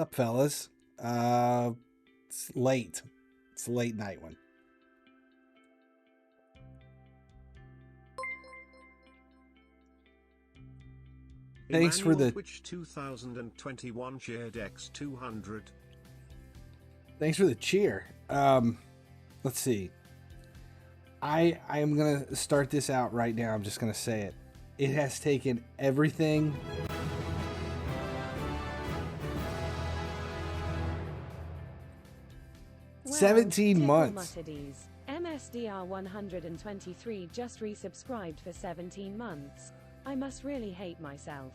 up, fellas? It's late. It's a late night one. Thanks for the Twitch 2021 shared X200. Thanks for the cheer. Let's see. I am gonna start this out right now. I'm just gonna say it. It has taken everything. Well, 17 months. MSDR 123 just resubscribed for 17 months. I must really hate myself.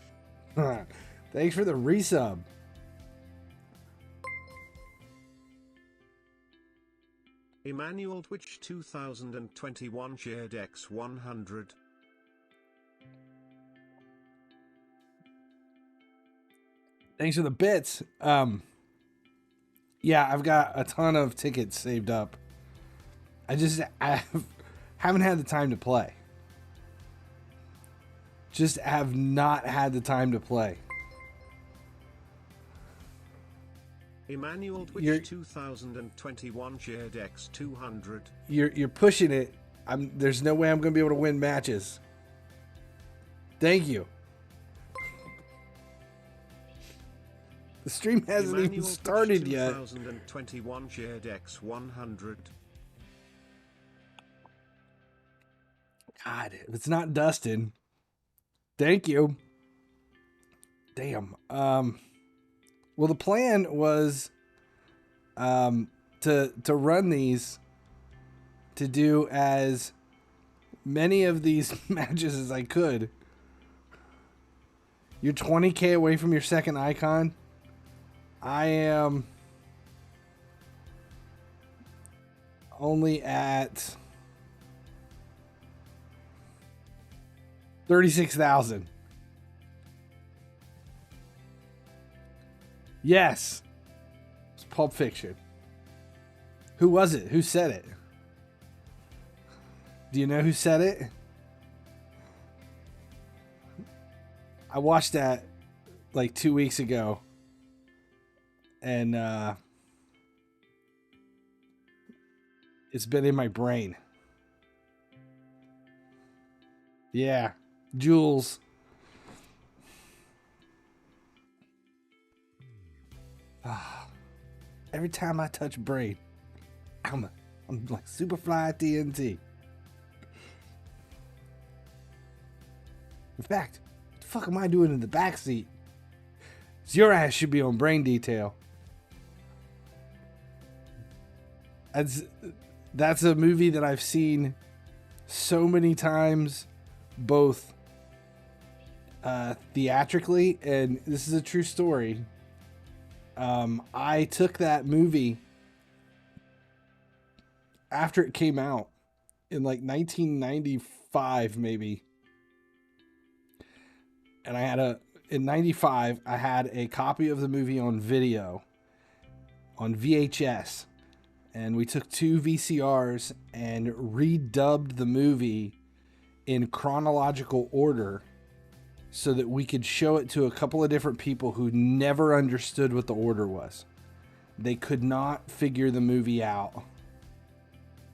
Thanks for the resub. Emmanuel Twitch 2021 shared X100. Thanks for the bits. Yeah, I've got a ton of tickets saved up. I haven't had the time to play. Just have not had the time to play. Emmanuel Twitch 2021 shared X200. You're pushing it. There's no way I'm going to be able to win matches. Thank you. The stream hasn't even started yet. 2021 shared X100. God, if it's not Dustin. Thank you. Damn. Well, the plan was to run these, to do as many of these matches as I could. You're 20k away from your second icon. I am only at 36,000. Yes. It's Pulp Fiction. Who was it? Who said it? Do you know who said it? I watched that like 2 weeks ago. And it's been in my brain. Yeah. Jules. Every time I touch brain, I'm like Superfly TNT. In fact, what the fuck am I doing in the backseat? Your ass should be on brain detail. That's a movie that I've seen so many times, both theatrically, and this is a true story. I took that movie after it came out in like 1995, maybe. And in 95, I had a copy of the movie on video, on VHS. And we took 2 VCRs and redubbed the movie in chronological order so that we could show it to a couple of different people who never understood what the order was. They could not figure the movie out,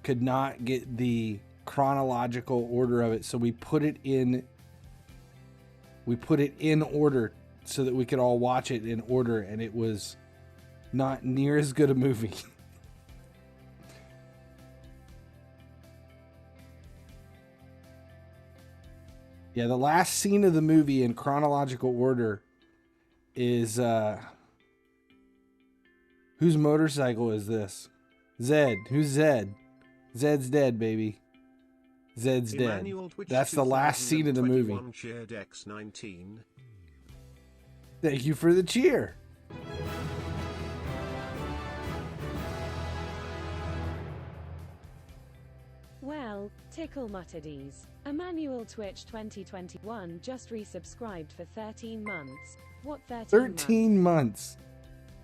could not get the chronological order of it. So we put it in order so that we could all watch it in order, and it was not near as good a movie. Yeah, the last scene of the movie in chronological order is whose motorcycle is this? Zed. Who's Zed? Zed's dead, baby. Zed's dead. That's the last scene of the movie. Shared X19. Thank you for the cheer. Well, tickle mutterdies. Emmanuel Twitch 2021 just resubscribed for 13 months. What 13 months?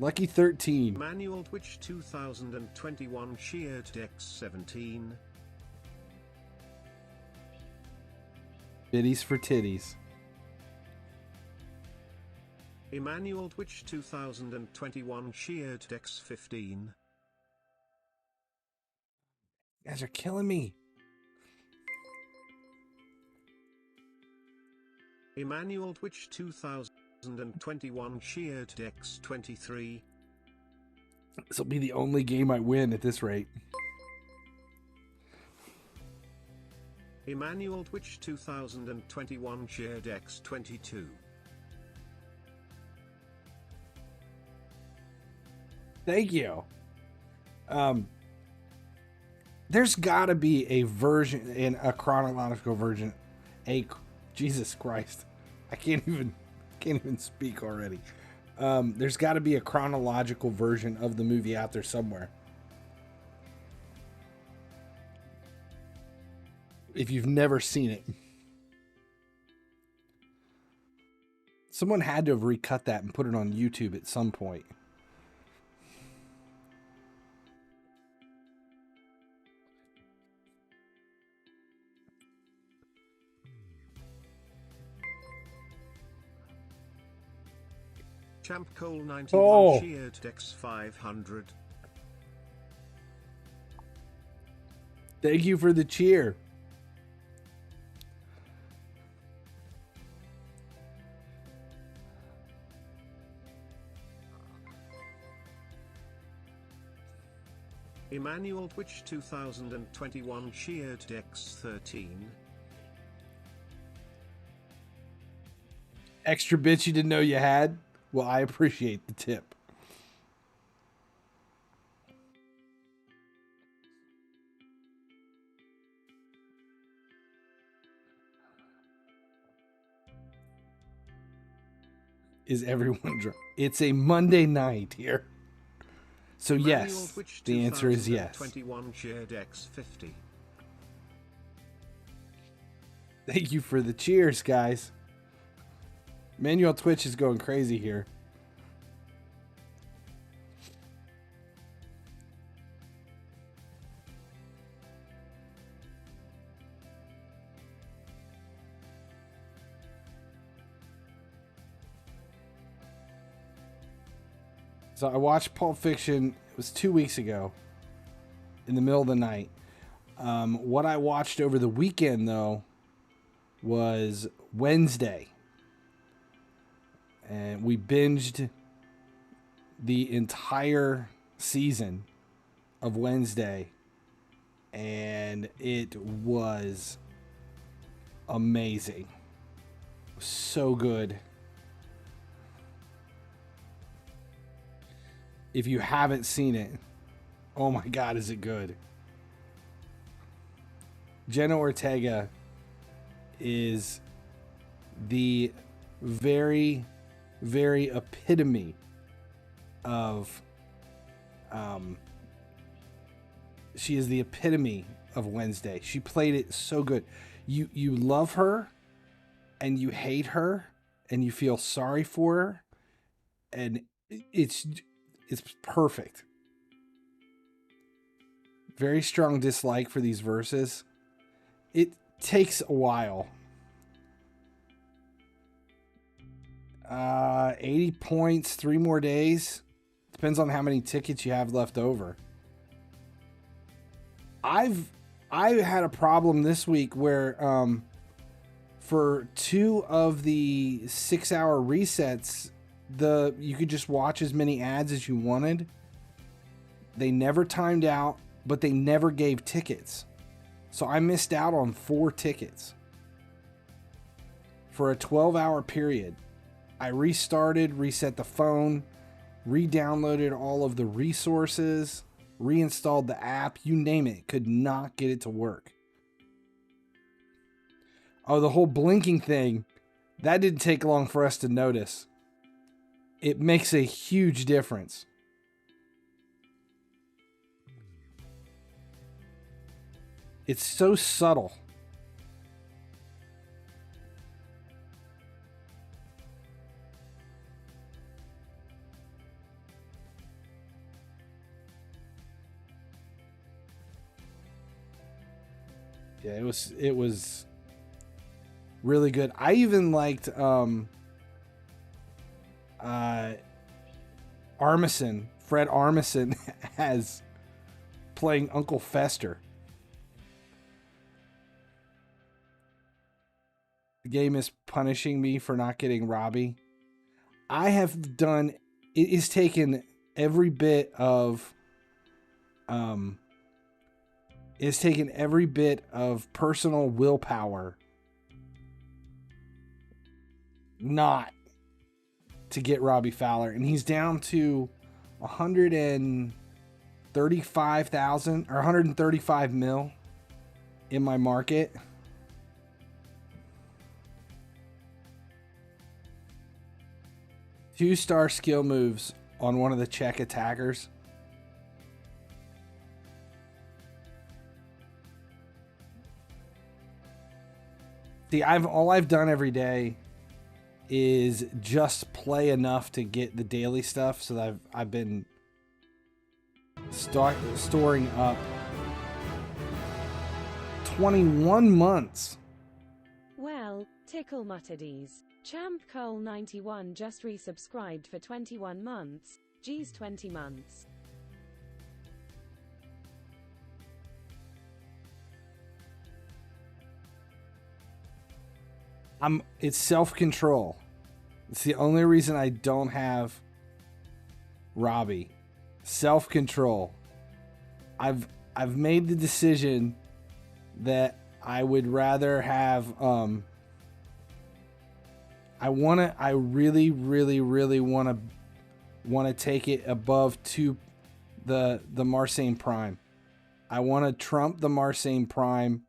Lucky 13. Emmanuel Twitch 2021 shared X17. Biddies for titties. Emmanuel Twitch 2021 sheared Dex 15. You guys are killing me. Emmanuel Twitch 2021 sheared Dex 23. This will be the only game I win at this rate. Emmanuel Twitch 2021 sheared Dex 22. Thank you. There's got to be a version, in a chronological version. Jesus Christ, I can't even speak already. There's got to be a chronological version of the movie out there somewhere. If you've never seen it, someone had to have recut that and put it on YouTube at some point. Champ Cole 91 sheared Dex 500. Thank you for the cheer. Emmanuel Twitch 2021 sheared Dex 13. Extra bits you didn't know you had? Well, I appreciate the tip. Is everyone drunk? It's a Monday night here. So yes, the answer is yes. 21 shared X50. Thank you for the cheers, guys. Manuel Twitch is going crazy here. So I watched Pulp Fiction. It was 2 weeks ago in the middle of the night. What I watched over the weekend, though, was Wednesday. And we binged the entire season of Wednesday. And it was amazing. So good. If you haven't seen it, oh my God, is it good? Jenna Ortega is the very, very epitome of, she is the epitome of Wednesday. She played it so good. You love her and you hate her and you feel sorry for her, and it's perfect. Very strong dislike for these verses. It takes a while. 80 points, 3 more days. Depends on how many tickets you have left over. I had a problem this week where for 2 of the 6-hour resets, you could just watch as many ads as you wanted. They never timed out, but they never gave tickets. So I missed out on 4 tickets for a 12-hour period. I restarted, reset the phone, re-downloaded all of the resources, reinstalled the app, you name it. Could not get it to work. Oh, the whole blinking thing, that didn't take long for us to notice. It makes a huge difference. It's so subtle. Yeah, it was really good. I even liked Fred Armisen as playing Uncle Fester. The game is punishing me for not getting Robbie. I have done, it has taken every bit of, personal willpower not to get Robbie Fowler. And he's down to 135,000 or 135 mil in my market. Two-star skill moves on one of the Czech attackers. See, all I've done every day is just play enough to get the daily stuff, so that I've been storing up 21 months. Well, tickle mutterdies. Champ Cole 91 just resubscribed for 21 months. Geez, 20 months. It's self-control. It's the only reason I don't have Robbie. Self-control. I've made the decision that I would rather have I really want to take it above the Marseille Prime. I want to trump the Marseille Prime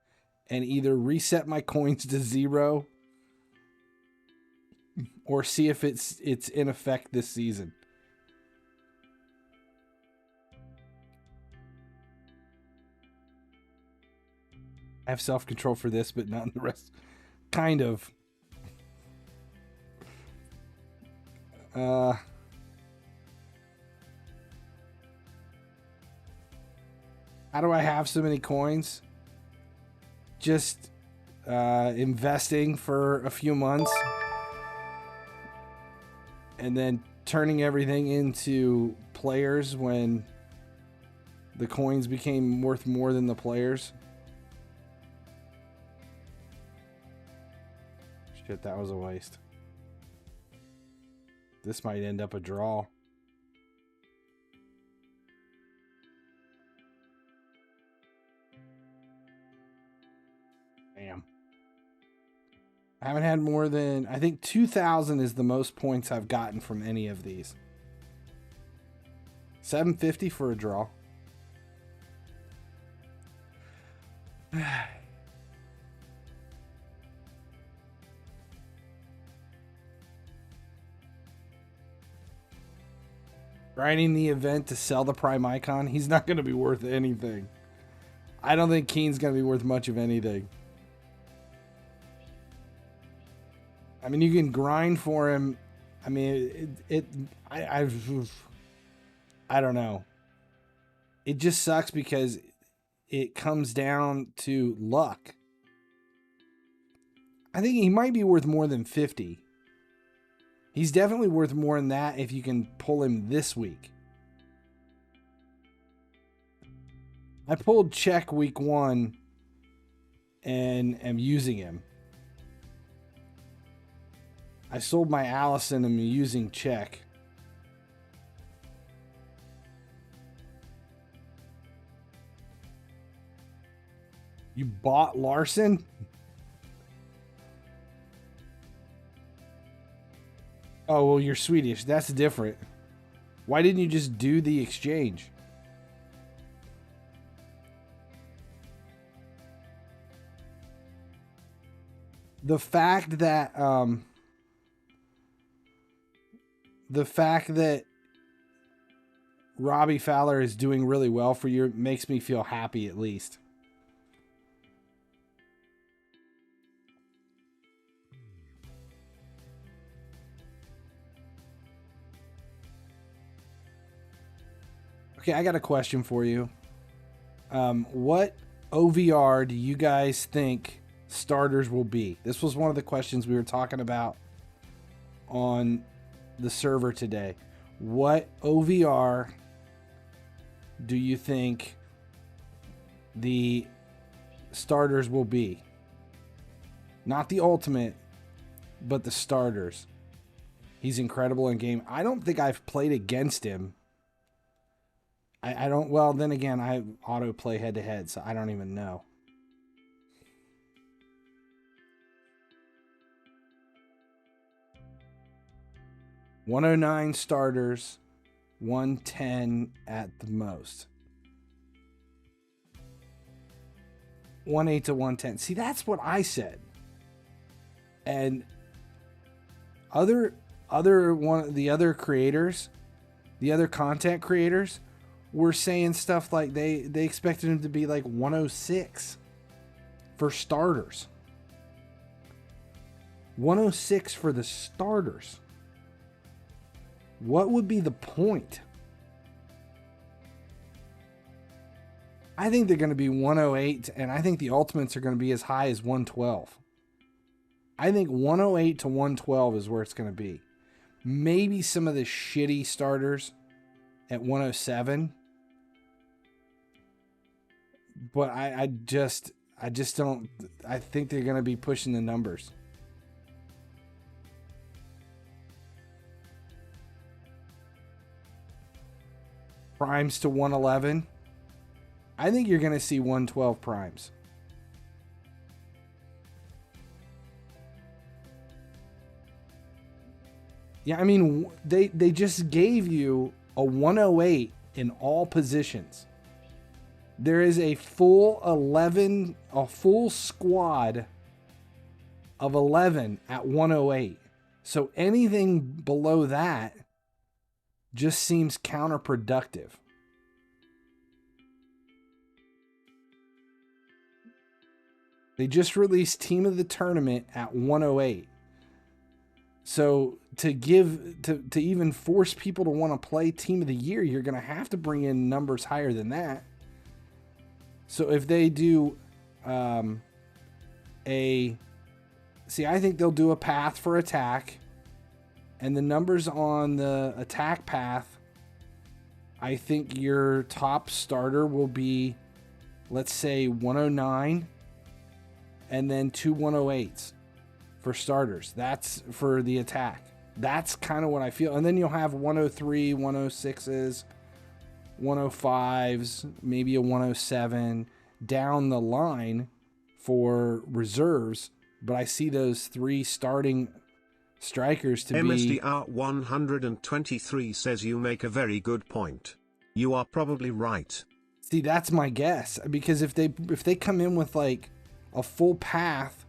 and either reset my coins to 0 or see if it's in effect this season. I have self-control for this, but not in the rest. Kind of. How do I have so many coins? Just investing for a few months and then turning everything into players when the coins became worth more than the players. Shit, that was a waste. This might end up a draw. Damn. I haven't had more than, I think 2,000 is the most points I've gotten from any of these. 750 for a draw. Grinding the event to sell the prime icon. He's not going to be worth anything. I don't think Keen's going to be worth much of anything. I mean, you can grind for him. I mean, I don't know. It just sucks because it comes down to luck. I think he might be worth more than 50. He's definitely worth more than that if you can pull him this week. I pulled Czech week 1 and am using him. I sold my Allison and I'm using Czech. You bought Larson? Oh, well, you're Swedish. That's different. Why didn't you just do the exchange? The fact that Robbie Fowler is doing really well for you makes me feel happy, at least. Okay, I got a question for you. What OVR do you guys think starters will be? This was one of the questions we were talking about on the server today. What OVR do you think the starters will be? Not the ultimate, but the starters. He's incredible in game. I don't think I've played against him. I don't, well, then again, I auto play head to head, so I don't even know. $109 starters, 110 at the most. 1.8 to 110. See, that's what I said. And the other creators, the other content creators were saying stuff like they expected him to be like 106 for starters. 106 for the starters. What would be the point? I think they're going to be 108, and I think the ultimates are going to be as high as 112. I think 108 to 112 is where it's going to be. Maybe some of the shitty starters at 107. But I just don't. I think they're going to be pushing the numbers. Primes to 111. I think you're going to see 112 primes. Yeah, I mean, they just gave you a 108 in all positions. There is a full squad of 11 at 108. So anything below that just seems counterproductive. They just released Team of the Tournament at 108. So to even force people to want to play Team of the Year, you're going to have to bring in numbers higher than that. So if they do I think they'll do a path for attack, and the numbers on the attack path, I think your top starter will be, let's say, 109, and then 2 108s for starters. That's for the attack. That's kind of what I feel. And then you'll have 103, 106s, 105s, maybe a 107 down the line for reserves. But I see those 3 starting strikers to be... MSDR 123 says you make a very good point. You are probably right. See, that's my guess. Because if they come in with like a full path,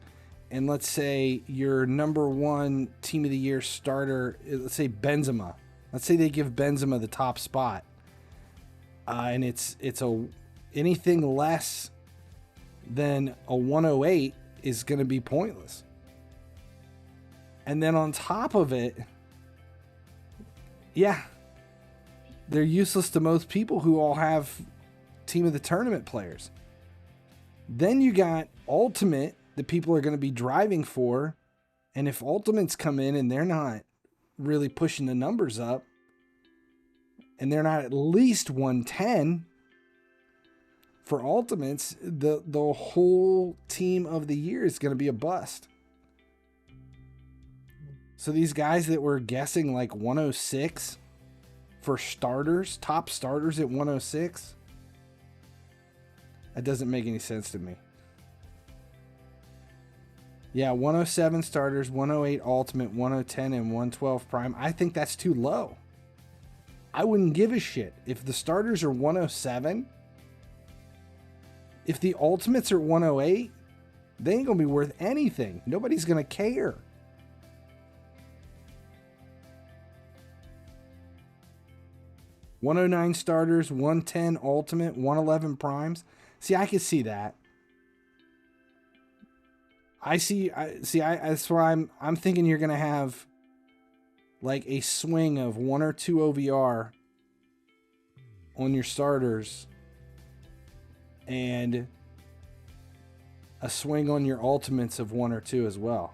and let's say your number 1 Team of the Year starter, let's say Benzema. Let's say they give Benzema the top spot. And it's anything less than a 108 is going to be pointless. And then on top of it, yeah, they're useless to most people who all have Team of the Tournament players. Then you got Ultimate that people are going to be driving for. And if Ultimates come in and they're not really pushing the numbers up, and they're not at least 110 for Ultimates, the whole Team of the Year is going to be a bust. So these guys that were guessing like 106 for starters, top starters at 106, that doesn't make any sense to me. Yeah, 107 starters, 108 ultimate, 110 and 112 prime. I think that's too low. I wouldn't give a shit. If the starters are 107, if the ultimates are 108, they ain't going to be worth anything. Nobody's going to care. $109 starters, 110 ultimate, 111 primes. See, I can see that. That's why I'm thinking you're going to have like a swing of 1 or 2 OVR on your starters and a swing on your ultimates of 1 or 2 as well.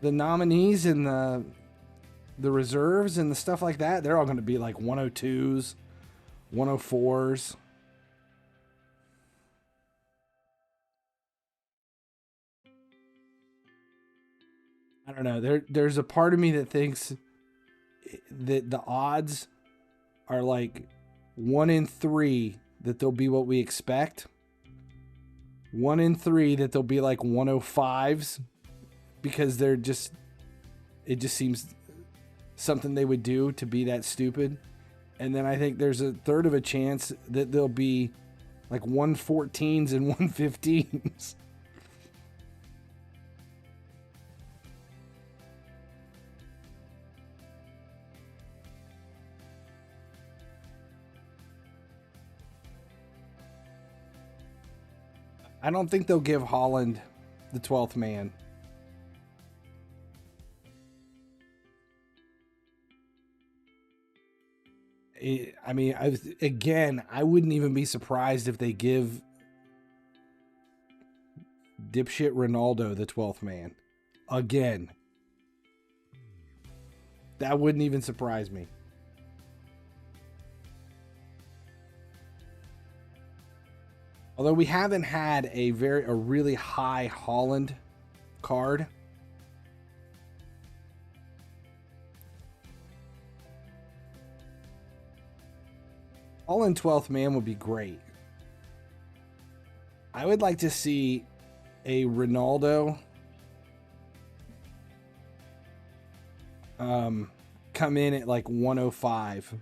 the nominees and the reserves and the stuff like that, they're all going to be like 102s, 104s. I don't know. There's a part of me that thinks that the odds are like 1 in 3 that they'll be what we expect. 1 in 3 that they'll be like 105s because it just seems something they would do to be that stupid. And then I think there's a third of a chance that they'll be like 114s and 115s. I don't think they'll give Holland the 12th man. I mean, I wouldn't even be surprised if they give dipshit Ronaldo the 12th man. Again. That wouldn't even surprise me. Although we haven't had a really high Holland card. Holland 12th man would be great. I would like to see a Ronaldo come in at like 105.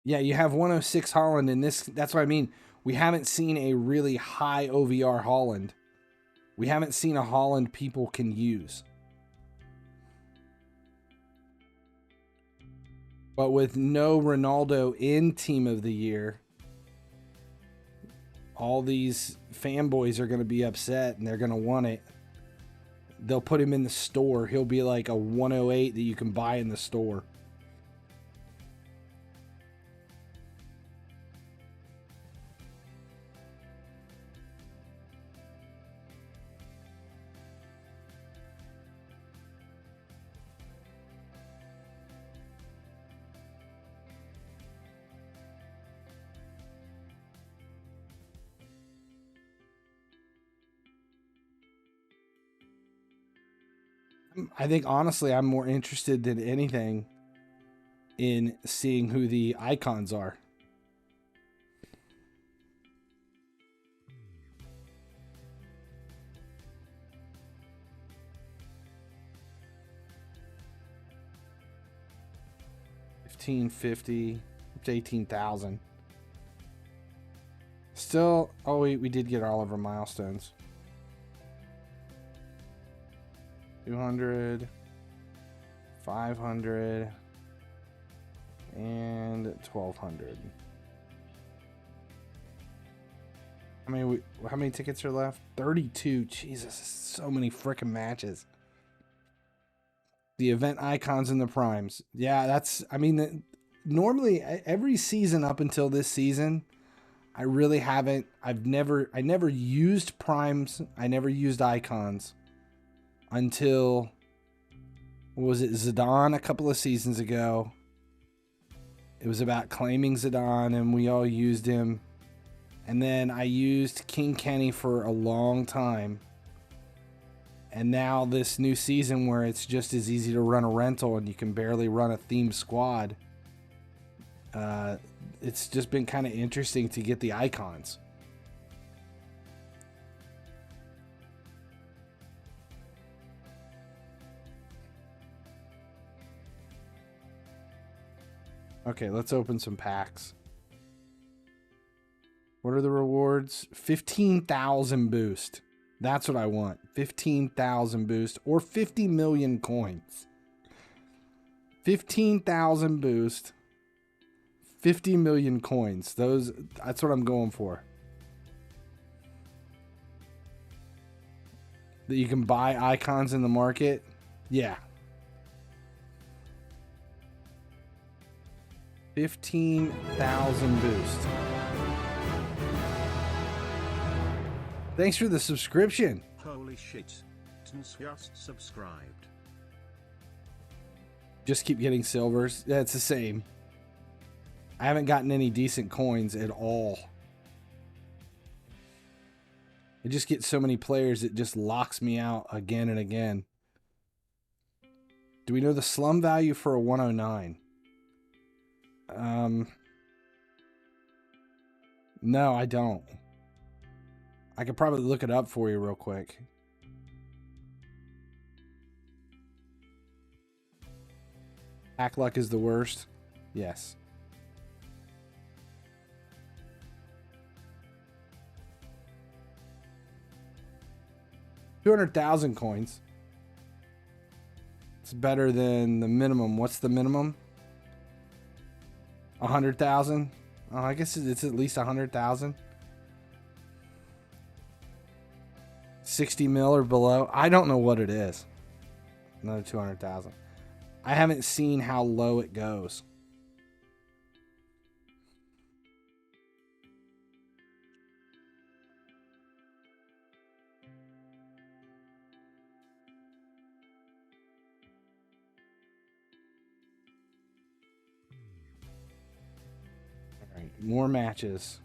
Yeah, you have 106 Holland in this. That's what I mean. We haven't seen a really high OVR Holland. We haven't seen a Holland people can use. But with no Ronaldo in Team of the Year, all these fanboys are going to be upset and they're going to want it. They'll put him in the store. He'll be like a 108 that you can buy in the store. I think, honestly, I'm more interested than anything in seeing who the icons are. $1,550 up to 18,000. Still, oh, we did get all of our milestones. 200, 500, and 1,200. How many tickets are left? 32. Jesus, so many freaking matches. The event icons and the primes. Yeah, normally every season up until this season, I never used primes. I never used icons. Until, was it Zidane a couple of seasons ago? It was about claiming Zidane and we all used him. And then I used King Kenny for a long time. And now this new season where it's just as easy to run a rental and you can barely run a themed squad. It's just been kind of interesting to get the icons. Okay, let's open some packs. What are the rewards? 15,000 boost. That's what I want. 15,000 boost or 50 million coins. 15,000 boost. 50 million coins. That's what I'm going for. That you can buy icons in the market. Yeah. 15,000 boost. Thanks for the subscription. Holy shit. Tens just subscribed. Just keep getting silvers. Yeah, it's the same. I haven't gotten any decent coins at all. I just get so many players, it just locks me out again and again. Do we know the slum value for a 109? No, I don't. I could probably look it up for you real quick. Hack luck is the worst. Yes. $200,000 coins. It's better than the minimum. What's the minimum? 100,000. Oh, I guess it's at least 100,000. 60 mil or below. I don't know what it is. Another 200,000. I haven't seen how low it goes. All right, more matches.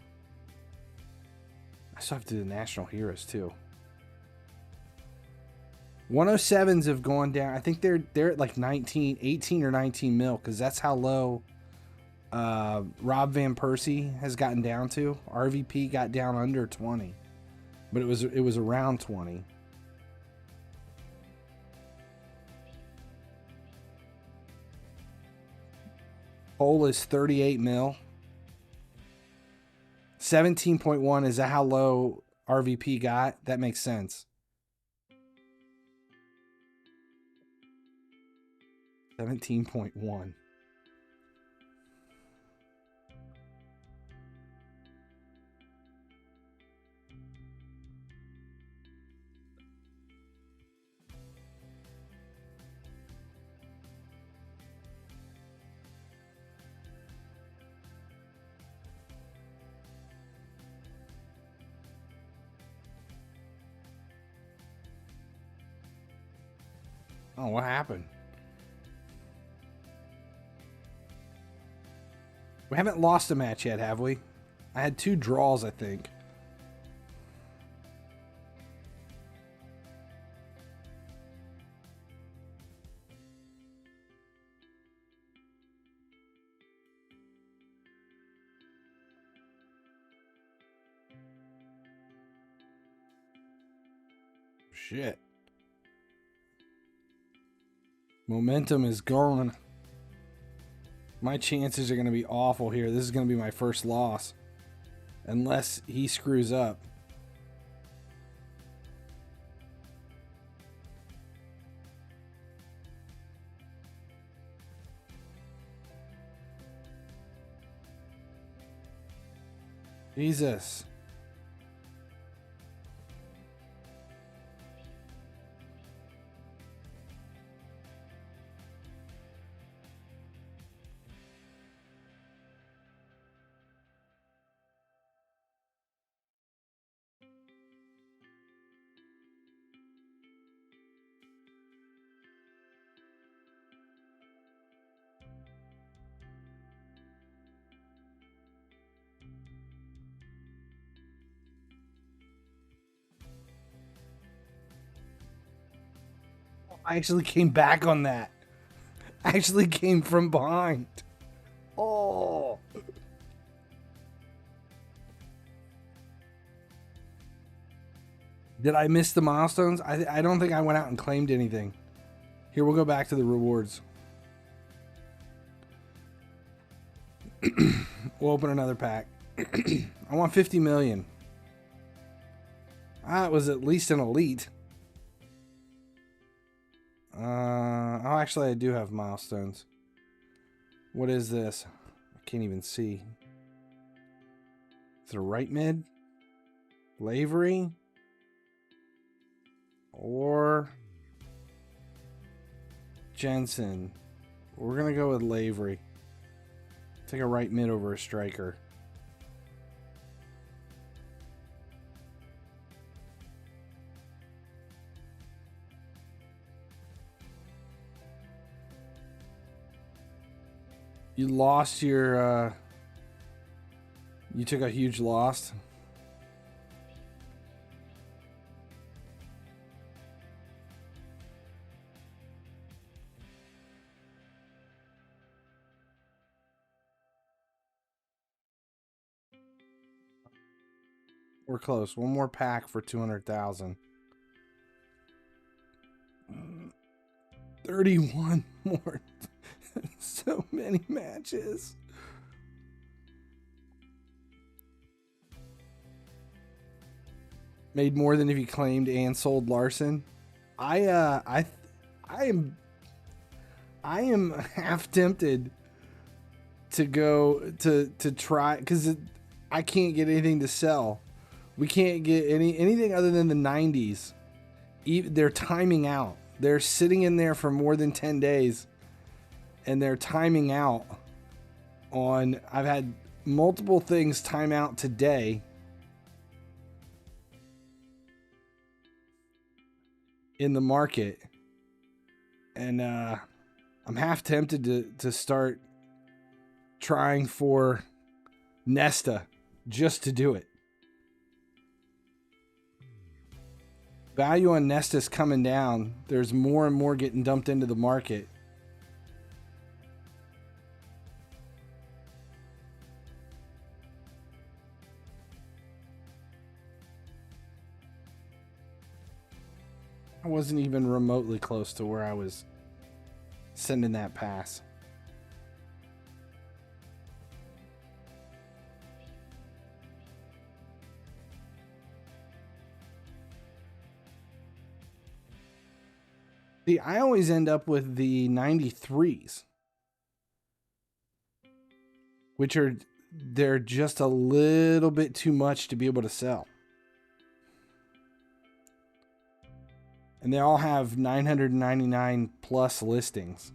I still have to do the National Heroes too. 107s have gone down. I think they're at like 18 or 19 mil because that's how low Rob Van Persie has gotten down to. RVP got down under 20, but it was around 20. Hole is 38 mil. 17.1 is that how low RVP got? That makes sense. 17.1. Oh, what happened? We haven't lost a match yet, have we? I had 2 draws, I think. Shit. Momentum is gone. My chances are going to be awful here. This is going to be my first loss. Unless he screws up. Jesus. I actually came back on that. I actually came from behind. Oh. Did I miss the milestones? I don't think I went out and claimed anything. Here, we'll go back to the rewards. We'll open another pack. I want 50 million. Ah, it was at least an elite. Oh, actually, I do have milestones. What is this? I can't even see. Is it a right mid? Lavery? Or Jensen? We're going to go with Lavery. Take a right mid over a striker. You lost your, you took a huge loss. We're close. One more pack for 200,000. 31 more. So many matches. Made more than if you claimed and sold Larson. I am half tempted to go to try, because I can't get anything to sell. We can't get anything other than the 90s. They're timing out. They're sitting in there for more than 10 days, and they're timing out on. I've had multiple things time out today. In the market, and I'm half tempted to start trying for Nesta just to do it. Value on Nesta's coming down. There's more and more getting dumped into the market. I wasn't even remotely close to where I was sending that pass. See, I always end up with the 93s, which they're just a little bit too much to be able to sell. And they all have 999 plus listings.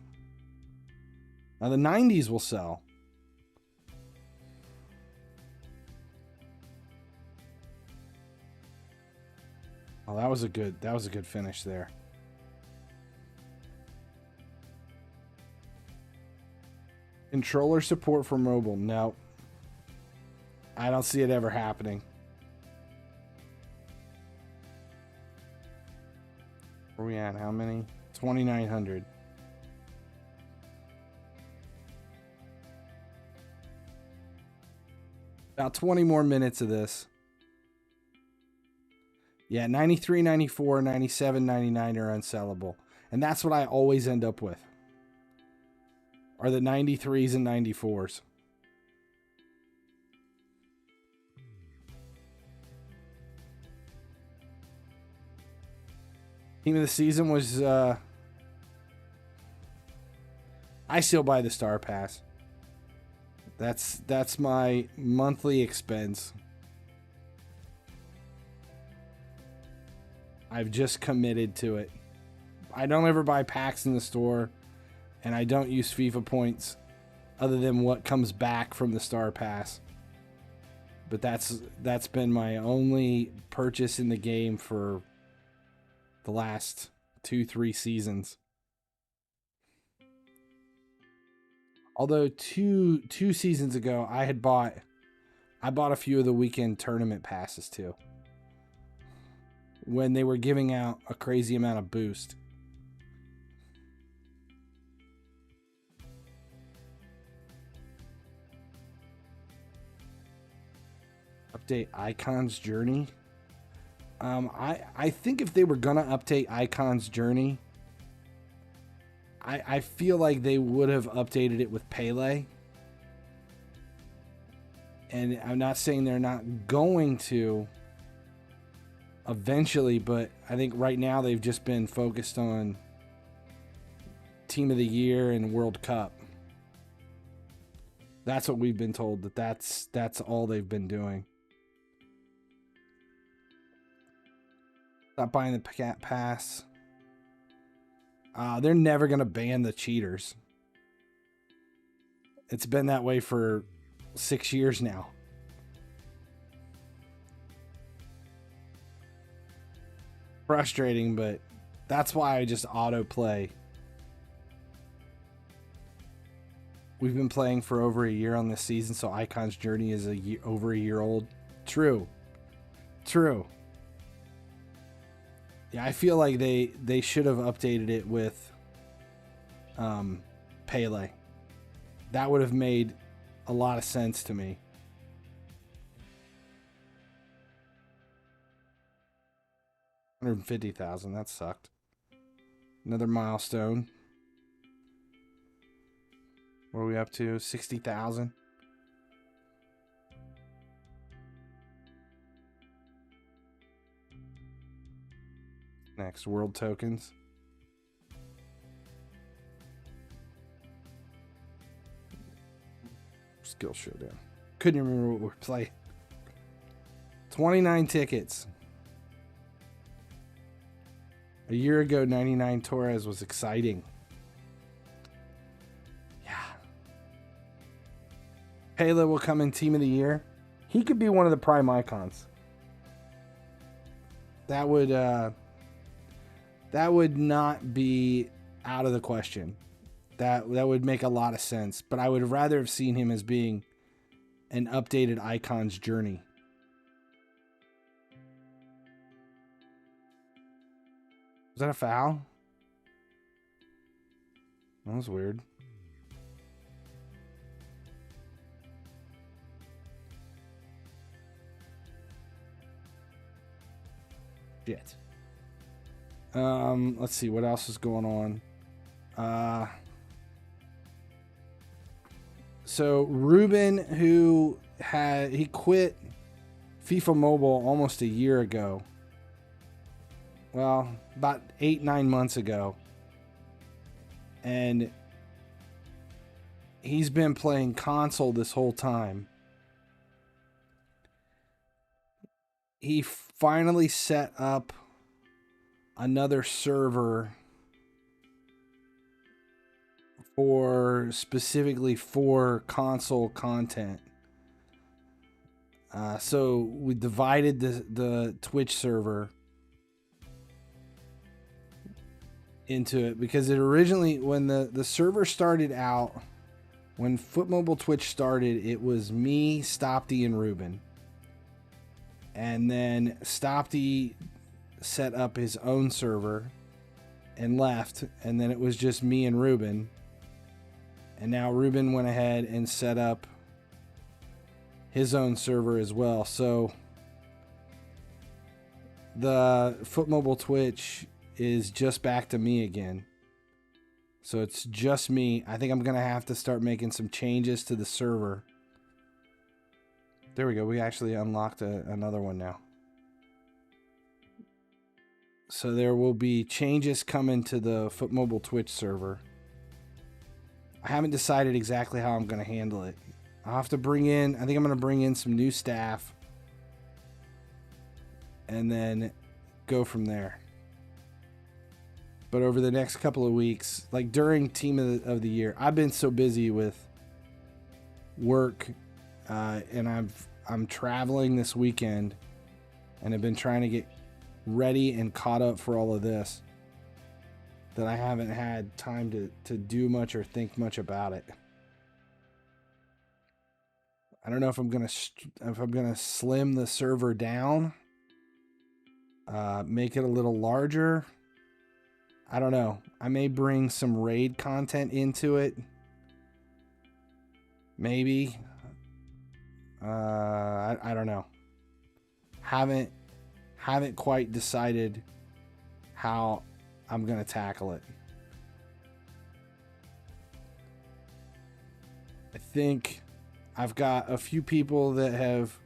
Now the 90s will sell. Oh, that was a good finish there. Controller support for mobile. No. I don't see it ever happening. Where are we at? How many? 2,900. About 20 more minutes of this. Yeah, 93, 94, 97, 99 are unsellable. And that's what I always end up with. Are the 93s and 94s. Team of the season was I still buy the Star Pass. That's my monthly expense. I've just committed to it. I don't ever buy packs in the store, and I don't use FIFA points other than what comes back from the Star Pass. But that's been my only purchase in the game for the last 2-3 seasons. Although two seasons ago I bought a few of the weekend tournament passes too, when they were giving out a crazy amount of boost. Update Icon's Journey. I think if they were gonna update Icon's Journey, I feel like they would have updated it with Pele. And I'm not saying they're not going to eventually, but I think right now they've just been focused on Team of the Year and World Cup. That's what we've been told, that's all they've been doing. Stop buying the Cat Pass. They're never going to ban the cheaters. It's been that way for 6 years now. Frustrating, but that's why I just auto play. we've been playing for over a year on this season, so Icon's Journey is over a year old. True. Yeah, I feel like they should have updated it with Pele. That would have made a lot of sense to me. $150,000. That sucked. Another milestone. What are we up to? 60,000. Next, world tokens. Skill Showdown. Couldn't remember what we're playing. 29 tickets. A year ago, 99 Torres was exciting. Yeah. Pele will come in Team of the Year. He could be one of the prime icons. That would not be out of the question. That would make a lot of sense. But I would rather have seen him as being an updated Icon's Journey. Was that a foul? That was weird. Shit. Let's see what else is going on. So Ruben, who he quit FIFA Mobile almost a year ago. Well, about 8-9 months ago. And he's been playing console this whole time. He finally set up another server specifically for console content. So we divided the Twitch server into it because it originally, when the server started out, when Foot Mobile Twitch started, it was me, Stopty, and Ruben. And then Stopty set up his own server and left, and then it was just me and Ruben. And now Ruben went ahead and set up his own server as well. So the Foot Mobile Twitch is just back to me again. So it's just me. I think I'm going to have to start making some changes to the server. There we go. We actually unlocked another one now. So there will be changes coming to the Foot Mobile Twitch server. I haven't decided exactly how I'm going to handle it. I'll have to bring in, I think I'm going to bring in some new staff and then go from there. But over the next couple of weeks, like during Team of the Year, I've been so busy with work, and I'm traveling this weekend, and I've been trying to get ready and caught up for all of this, that I haven't had time to do much or think much about it. I don't know if I'm gonna slim the server down, make it a little larger. I don't know. I may bring some raid content into it. Maybe. I don't know. Haven't quite decided how I'm gonna tackle it. I think I've got a few people that have...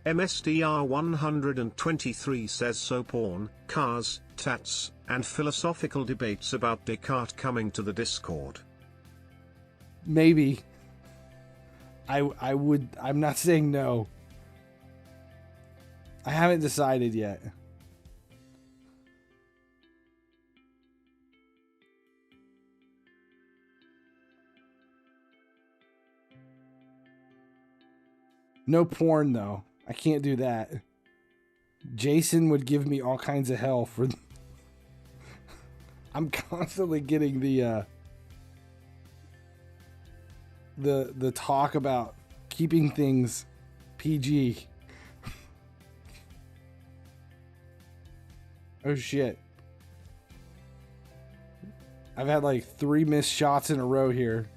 MSDR 123 says so porn, cars, tats, and philosophical debates about Descartes coming to the Discord. Maybe. I'm not saying no. I haven't decided yet. No porn, though. I can't do that. Jason would give me all kinds of hell for... I'm constantly getting the the talk about keeping things PG. Oh shit. I've had like 3 missed shots in a row here.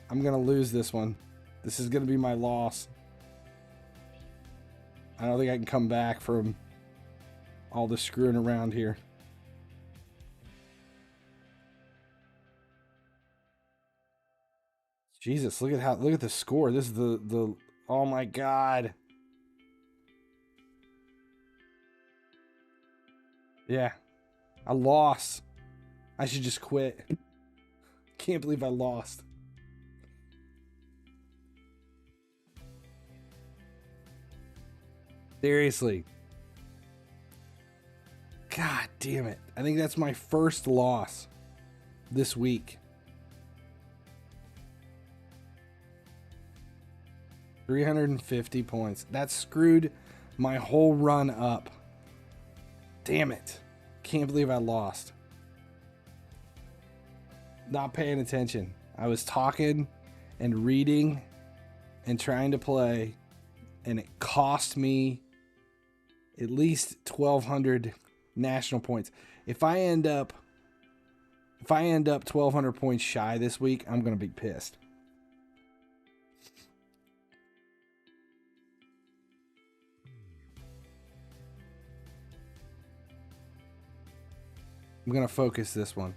I'm gonna lose this one. This is gonna be my loss. I don't think I can come back from all the screwing around here. Jesus, look at the score. This is the oh my god. Yeah. I lost. I should just quit. Can't believe I lost. Seriously. God damn it. I think that's my first loss this week. 350 points. That screwed my whole run up. Damn it. Can't believe I lost. Not paying attention. I was talking and reading and trying to play, and it cost me at least 1,200 national points. If I end up 1,200 points shy this week, I'm gonna be pissed. I'm gonna focus this one.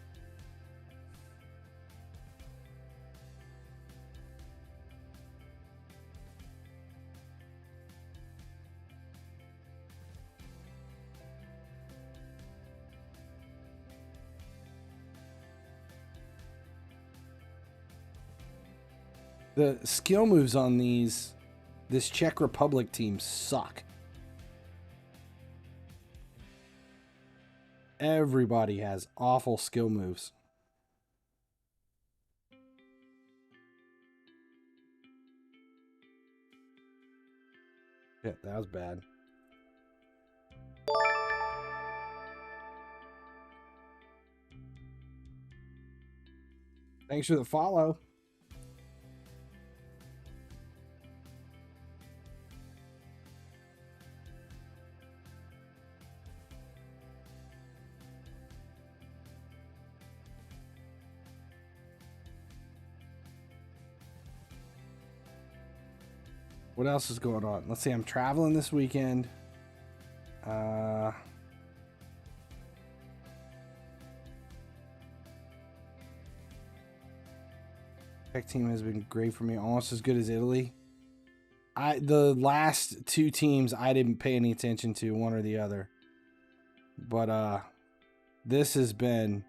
The skill moves on this Czech Republic team suck. Everybody has awful skill moves. Shit, that was bad. Thanks for the follow. What else is going on? Let's see. I'm traveling this weekend. Czech team has been great for me, almost as good as Italy. The last 2 teams I didn't pay any attention to, one or the other. But this has been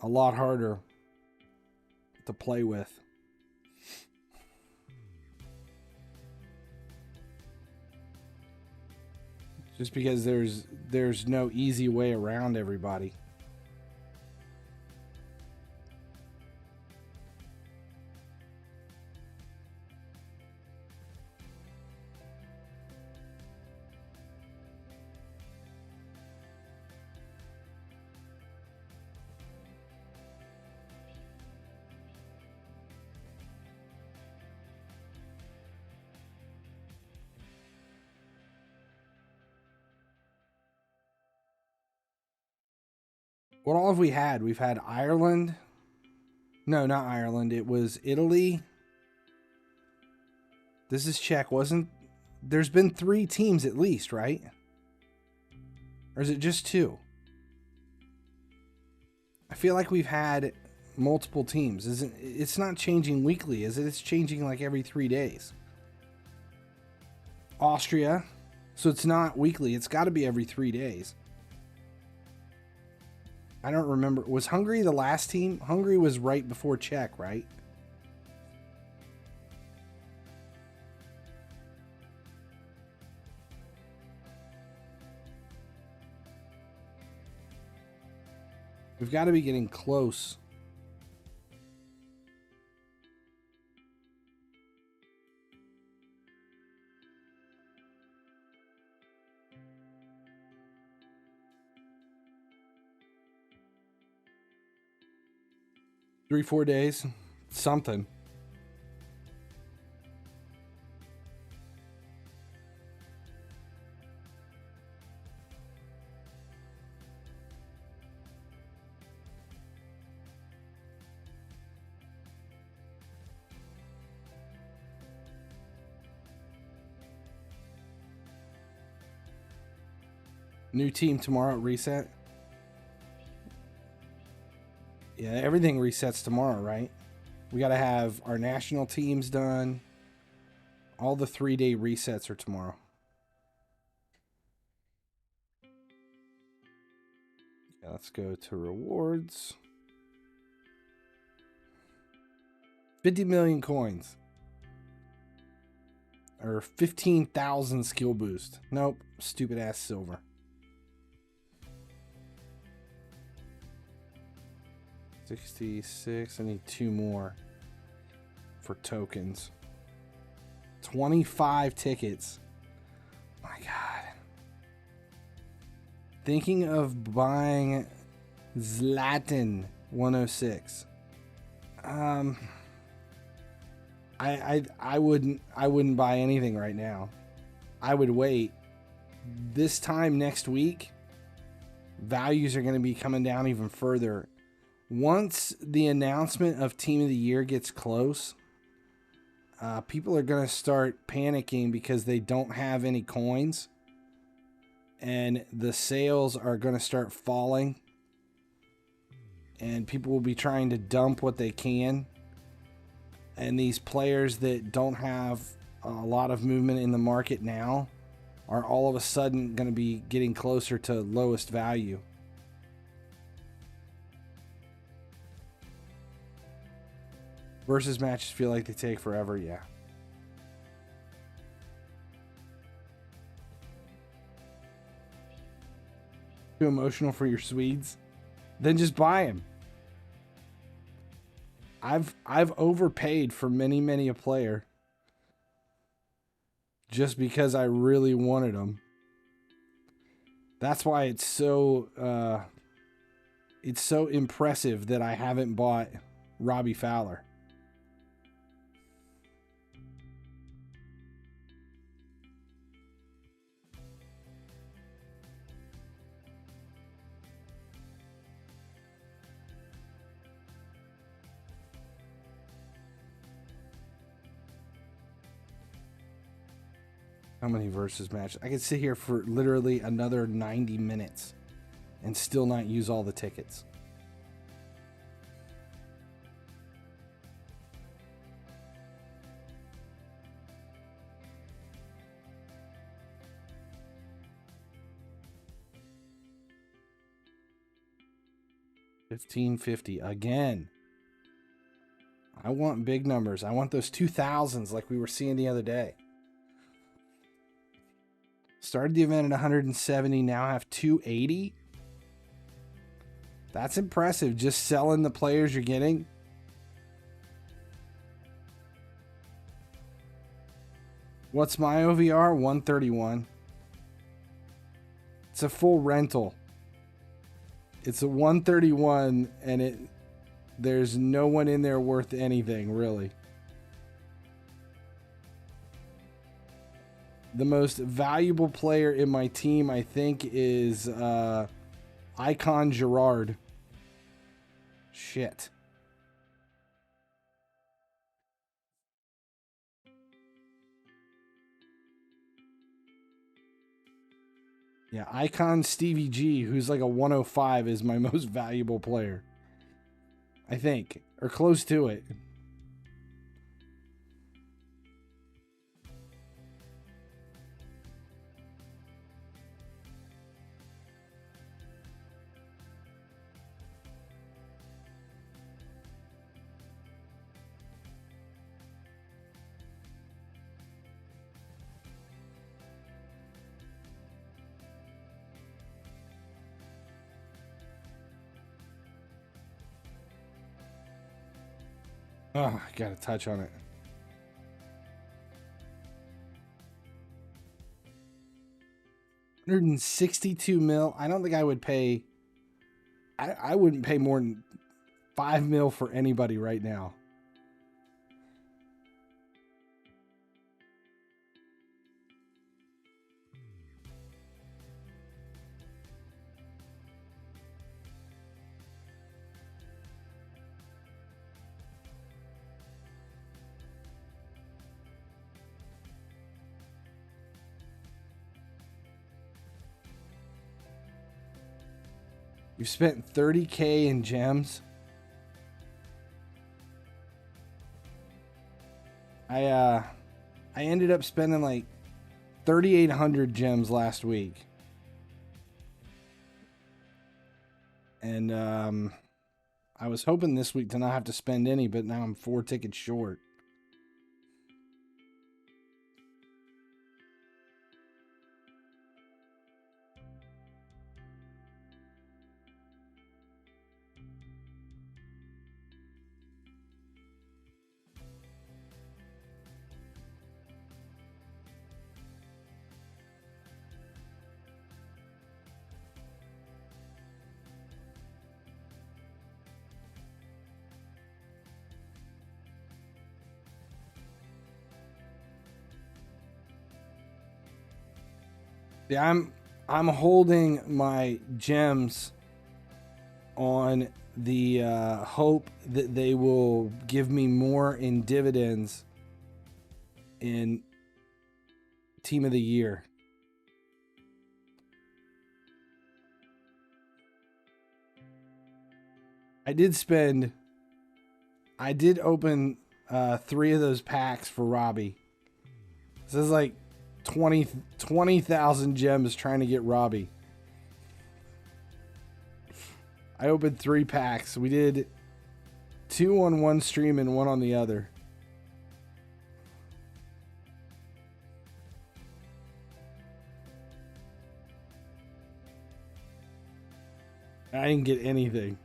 a lot harder to play with. Just because there's no easy way around everybody. What all have we had? We've had Ireland. No, not Ireland. It was Italy. This is Czech. There's been 3 teams at least, right? Or is it just 2? I feel like we've had multiple teams. It's not changing weekly, is it? It's changing like every 3 days. Austria. So it's not weekly. It's got to be every 3 days. I don't remember. Was Hungary the last team? Hungary was right before Czech, right? We've got to be getting close. Three, 4 days. something. New team tomorrow at reset. Yeah, everything resets tomorrow, right? We got to have our national teams done. All the 3-day resets are tomorrow. Yeah, let's go to rewards. 50 million coins. Or 15,000 skill boost. Nope, stupid ass silver. 66. I need 2 more for tokens. 25 tickets. My God. Thinking of buying Zlatan 106. I wouldn't buy anything right now. I would wait. This time next week, values are going to be coming down even further. Once the announcement of Team of the Year gets close, people are going to start panicking because they don't have any coins. And the sales are going to start falling. And people will be trying to dump what they can. And these players that don't have a lot of movement in the market now are all of a sudden going to be getting closer to lowest value. Versus matches feel like they take forever, yeah. Too emotional for your Swedes? Then just buy them. I've overpaid for many a player just because I really wanted them. That's why it's so impressive that I haven't bought Robbie Fowler. How many versus matches? I could sit here for literally another 90 minutes and still not use all the tickets. $15.50 again. I want big numbers. I want those 2000s like we were seeing the other day. Started the event at 170, now have 280. That's impressive. Just selling the players you're getting. What's my OVR? 131. It's a full rental. It's a 131 and there's no one in there worth anything, really. The most valuable player in my team, I think, is Icon Gerard. Shit. Yeah, Icon Stevie G, who's like a 105, is my most valuable player. I think. Or close to it. Oh, I gotta touch on it. $162 mil. I don't think I would pay. I wouldn't pay more than $5 mil for anybody right now. You've spent 30K in gems. I ended up spending like 3,800 gems last week. And I was hoping this week to not have to spend any, but now I'm 4 tickets short. Yeah, I'm holding my gems on the hope that they will give me more in dividends in Team of the Year. I did open 3 of those packs for Robbie. This is like 20,000 gems trying to get Robbie. I opened 3 packs. We did 2 on one stream and 1 on the other. I didn't get anything.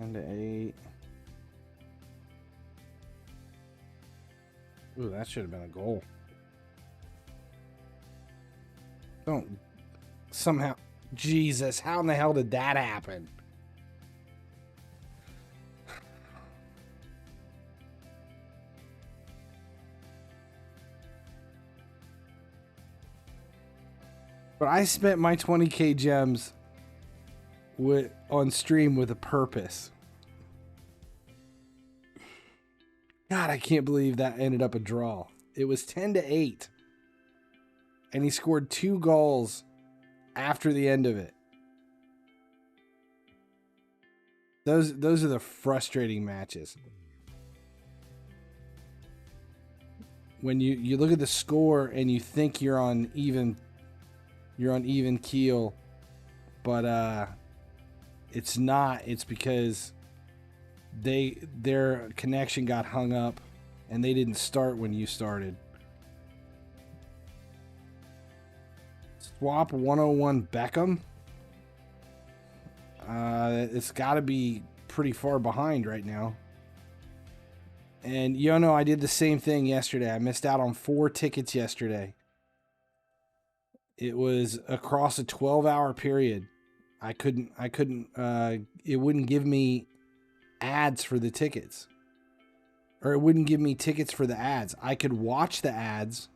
And 8. Ooh, that should have been a goal. Don't somehow. Jesus, how in the hell did that happen? But I spent my 20K gems on stream with a purpose. God, I can't believe that ended up a draw. It was 10-8. And he scored 2 goals after the end of it. Those are the frustrating matches. When you look at the score and you think you're on even keel, but it's not. It's because their connection got hung up and they didn't start when you started. Swap 101 Beckham. It's got to be pretty far behind right now. And I did the same thing yesterday. I missed out on 4 tickets yesterday. It was across a 12-hour period. I couldn't it wouldn't give me ads for the tickets. Or it wouldn't give me tickets for the ads. I could watch the ads,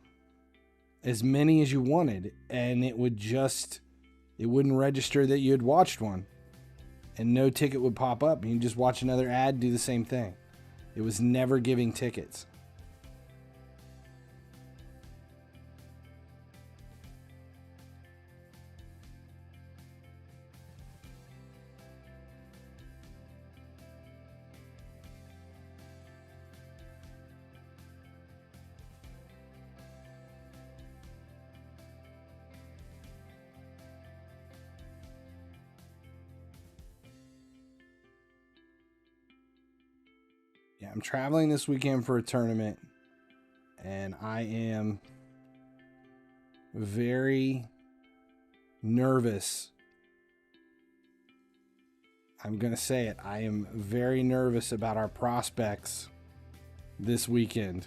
as many as you wanted, and it wouldn't register that you had watched one. And no ticket would pop up. You can just watch another ad, do the same thing. It was never giving tickets. Yeah, I'm traveling this weekend for a tournament, and I am very nervous. I'm going to say it. I am very nervous about our prospects this weekend.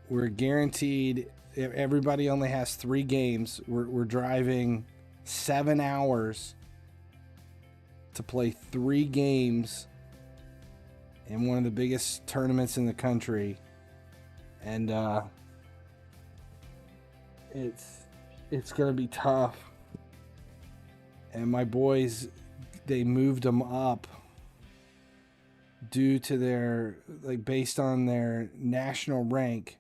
We're guaranteed, everybody only has 3 games. We're driving 7 hours to play 3 games in one of the biggest tournaments in the country. And it's going to be tough. And my boys, they moved them up due to their, like, based on their national rank.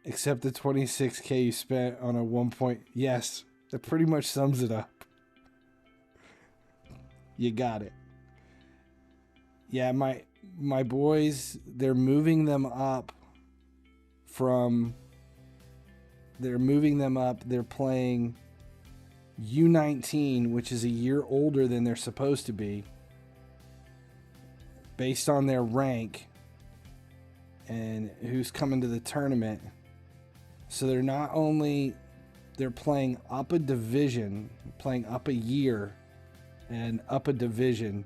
Except the 26K you spent on a 1 point. Yes, that pretty much sums it up. You got it. Yeah, my boys, they're moving them up from... They're moving them up. They're playing U19, which is a year older than they're supposed to be, based on their rank and who's coming to the tournament. So they're not only, they're playing up a division, playing up a year and up a division.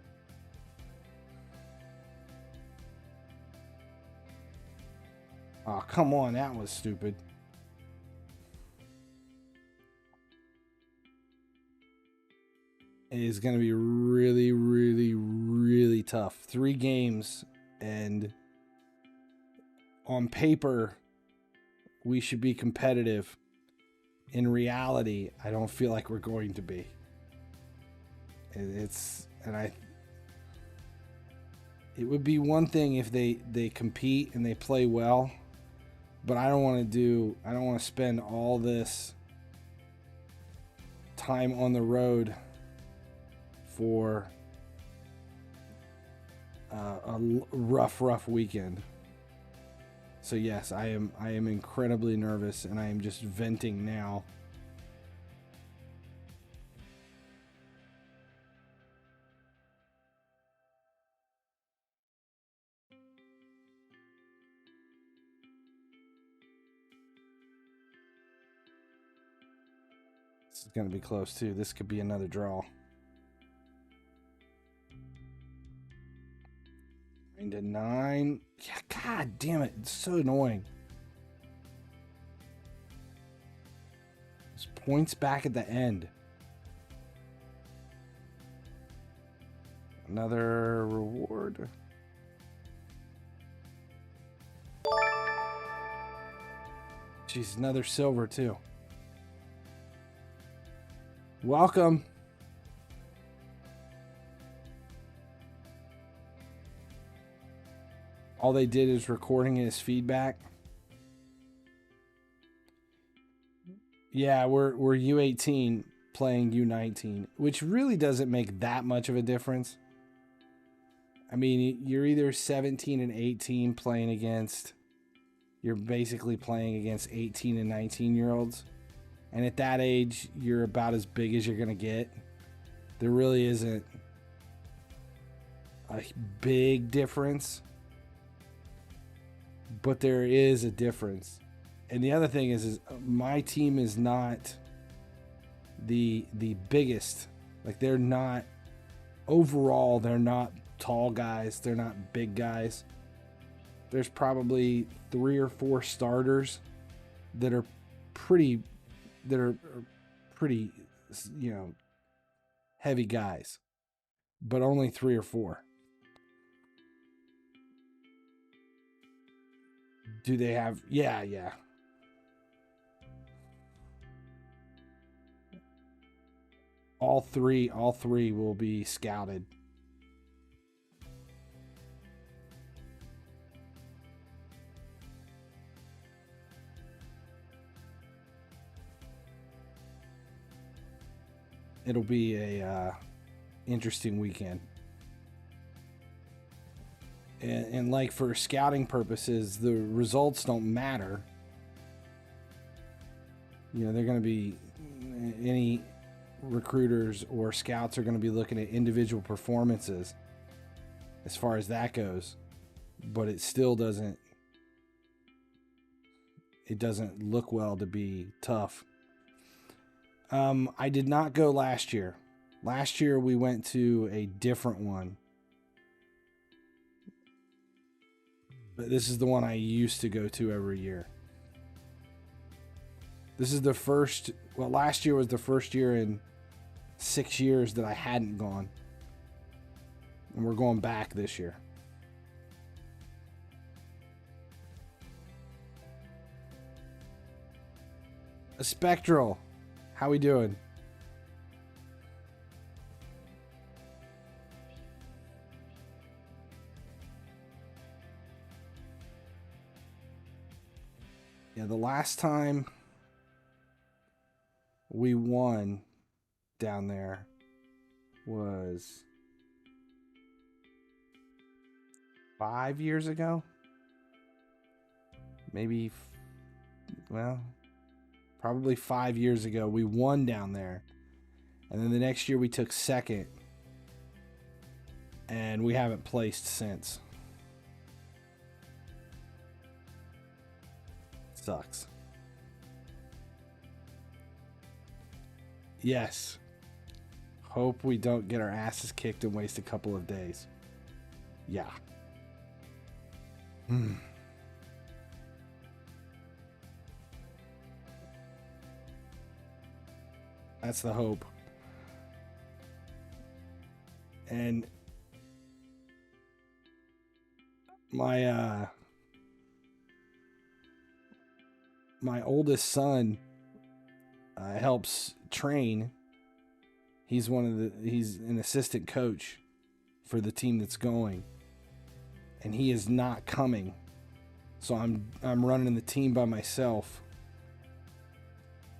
Oh, come on, that was stupid. It is going to be really, really, really tough. 3 games, and on paper, we should be competitive. In reality, I don't feel like we're going to be. It would be one thing if they compete and they play well, but I don't want to spend all this time on the road for a rough weekend. So yes, I am incredibly nervous, and I am just venting now. This is going to be close too. This could be another draw. 9-9. Yeah, god damn it. It's so annoying. There's points back at the end. Another reward. Jeez, another silver too. Welcome. All they did is recording his feedback. Yeah, we're U18 playing U19, which really doesn't make that much of a difference. I mean, you're either 17 and 18 playing against... You're basically playing against 18 and 19-year-olds. And at that age, you're about as big as you're going to get. There really isn't a big difference. But there is a difference. And the other thing is my team is not the biggest. Like, they're not, overall, they're not tall guys. They're not big guys. There's probably 3 or 4 starters that are pretty, you know, heavy guys. But only 3 or 4. Do they have... Yeah. All three will be scouted. It'll be a interesting weekend. And like, for scouting purposes, the results don't matter. You know, they're going to be... Any recruiters or scouts are going to be looking at individual performances as far as that goes. But it still doesn't... It doesn't look well to be tough. I did not go last year. Last year we went to a different one. But this is the one I used to go to every year. This is the first, well, last year was the first year in 6 years that I hadn't gone. And we're going back this year. A Spectral, how we doing? Yeah, the last time we won down there was 5 years ago. Maybe, well, probably 5 years ago. We won down there. And then the next year we took second. And we haven't placed since. Sucks. Yes. Hope we don't get our asses kicked and waste a couple of days. Yeah. That's the hope. And my oldest son helps train. He's an assistant coach for the team that's going, and he is not coming. So I'm running the team by myself,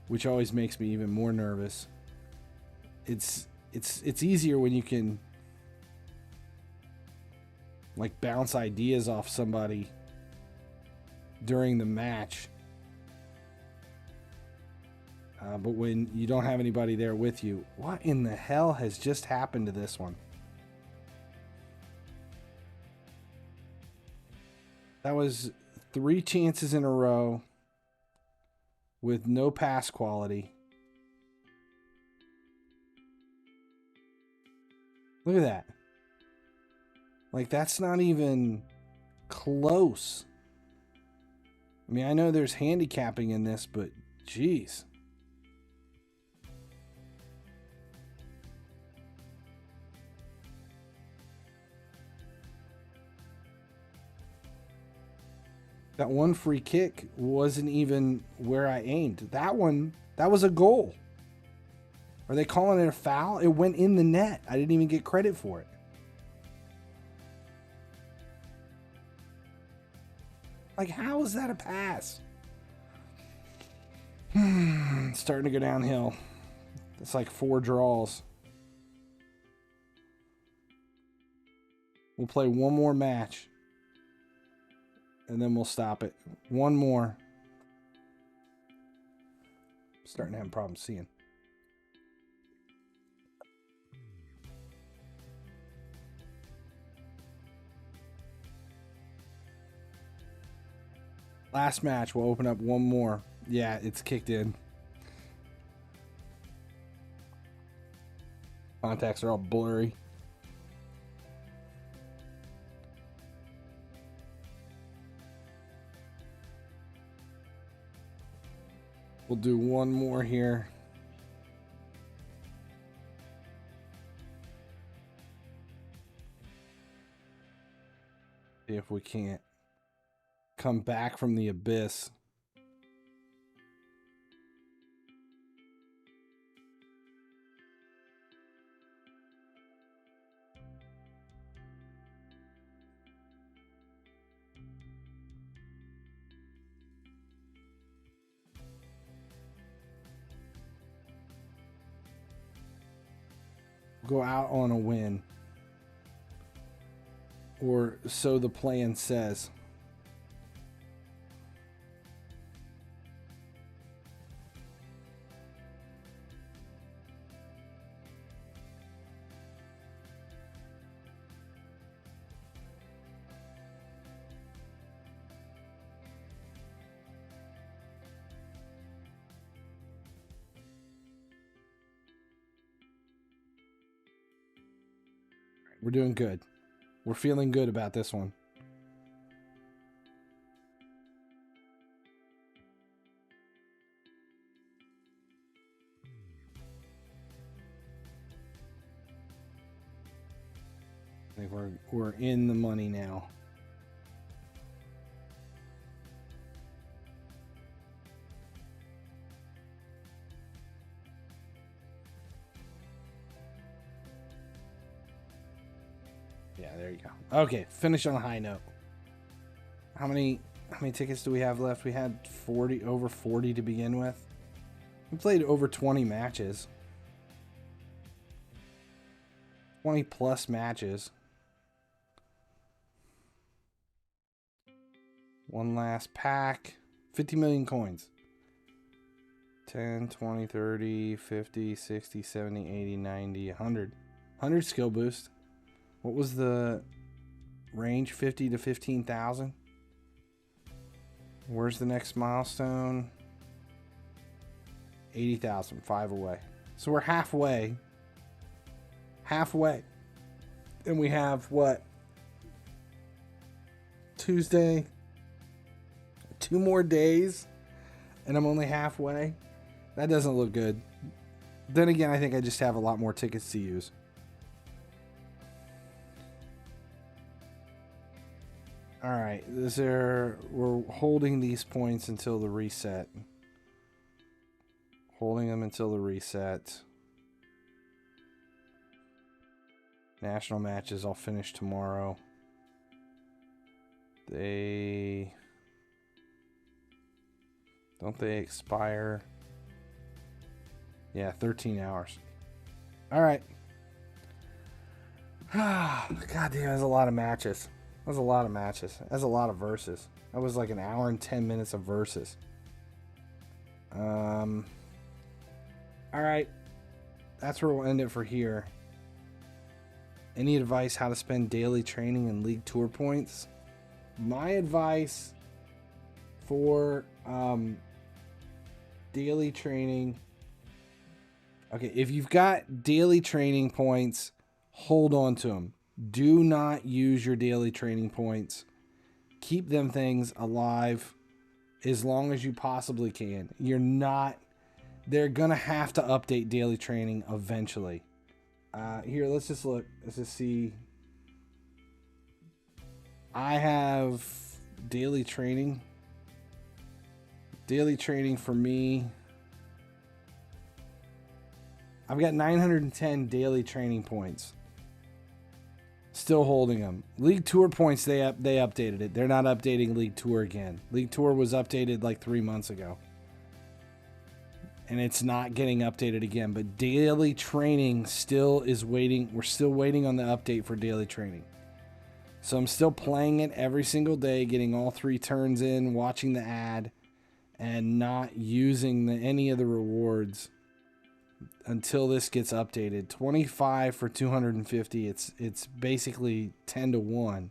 which always makes me even more nervous. It's easier when you can like bounce ideas off somebody during the match. But when you don't have anybody there with you, what in the hell has just happened to this one? That was 3 chances in a row with no pass quality. Look at that. Like, that's not even close. I mean, I know there's handicapping in this, but geez. That one free kick wasn't even where I aimed. That one, that was a goal. Are they calling it a foul? It went in the net. I didn't even get credit for it. Like, how is that a pass? It's starting to go downhill. It's like 4 draws. We'll play one more match. And then we'll stop it. One more. I'm starting to have problems seeing. Last match, we'll open up one more. Yeah, it's kicked in. Contacts are all blurry. We'll do one more here. See if we can't come back from the abyss. Go out on a win, or so the plan says. We're doing good. We're feeling good about this one. I think we're in the money now. Yeah, there you go. Okay, finish on a high note. How many tickets do we have left? We had over 40 to begin with. We played over 20 matches. 20 plus matches. One last pack. 50 million coins. 10, 20, 30, 50, 60, 70, 80, 90, 100. 100 skill boost. What was the range? 50 to 15,000. Where's the next milestone? 80,000. 5 away. So we're halfway. Halfway. And we have what? Tuesday. 2 more days. And I'm only halfway. That doesn't look good. Then again, I think I just have a lot more tickets to use. All right, we're holding these points until the reset. Holding them until the reset. National matches I'll finish tomorrow. Don't they expire? Yeah, 13 hours. All right. God damn, that's a lot of matches. That was a lot of matches. That's a lot of verses. That was like an hour and 10 minutes of verses. All right. That's where we'll end it for here. Any advice how to spend daily training and league tour points? My advice for daily training. Okay, if you've got daily training points, hold on to them. Do not use your daily training points. Keep them things alive as long as you possibly can. They're going to have to update daily training eventually. Here, let's just look. Let's just see. I have daily training. Daily training for me. I've got 910 daily training points. Still holding them. League Tour points, they updated it. They're not updating League Tour again. League Tour was updated like 3 months ago. And it's not getting updated again. But daily training still is waiting. We're still waiting on the update for daily training. So I'm still playing it every single day, getting all 3 turns in, watching the ad, and not using any of the rewards until this gets updated. 25 for 250. It's basically 10 to 1.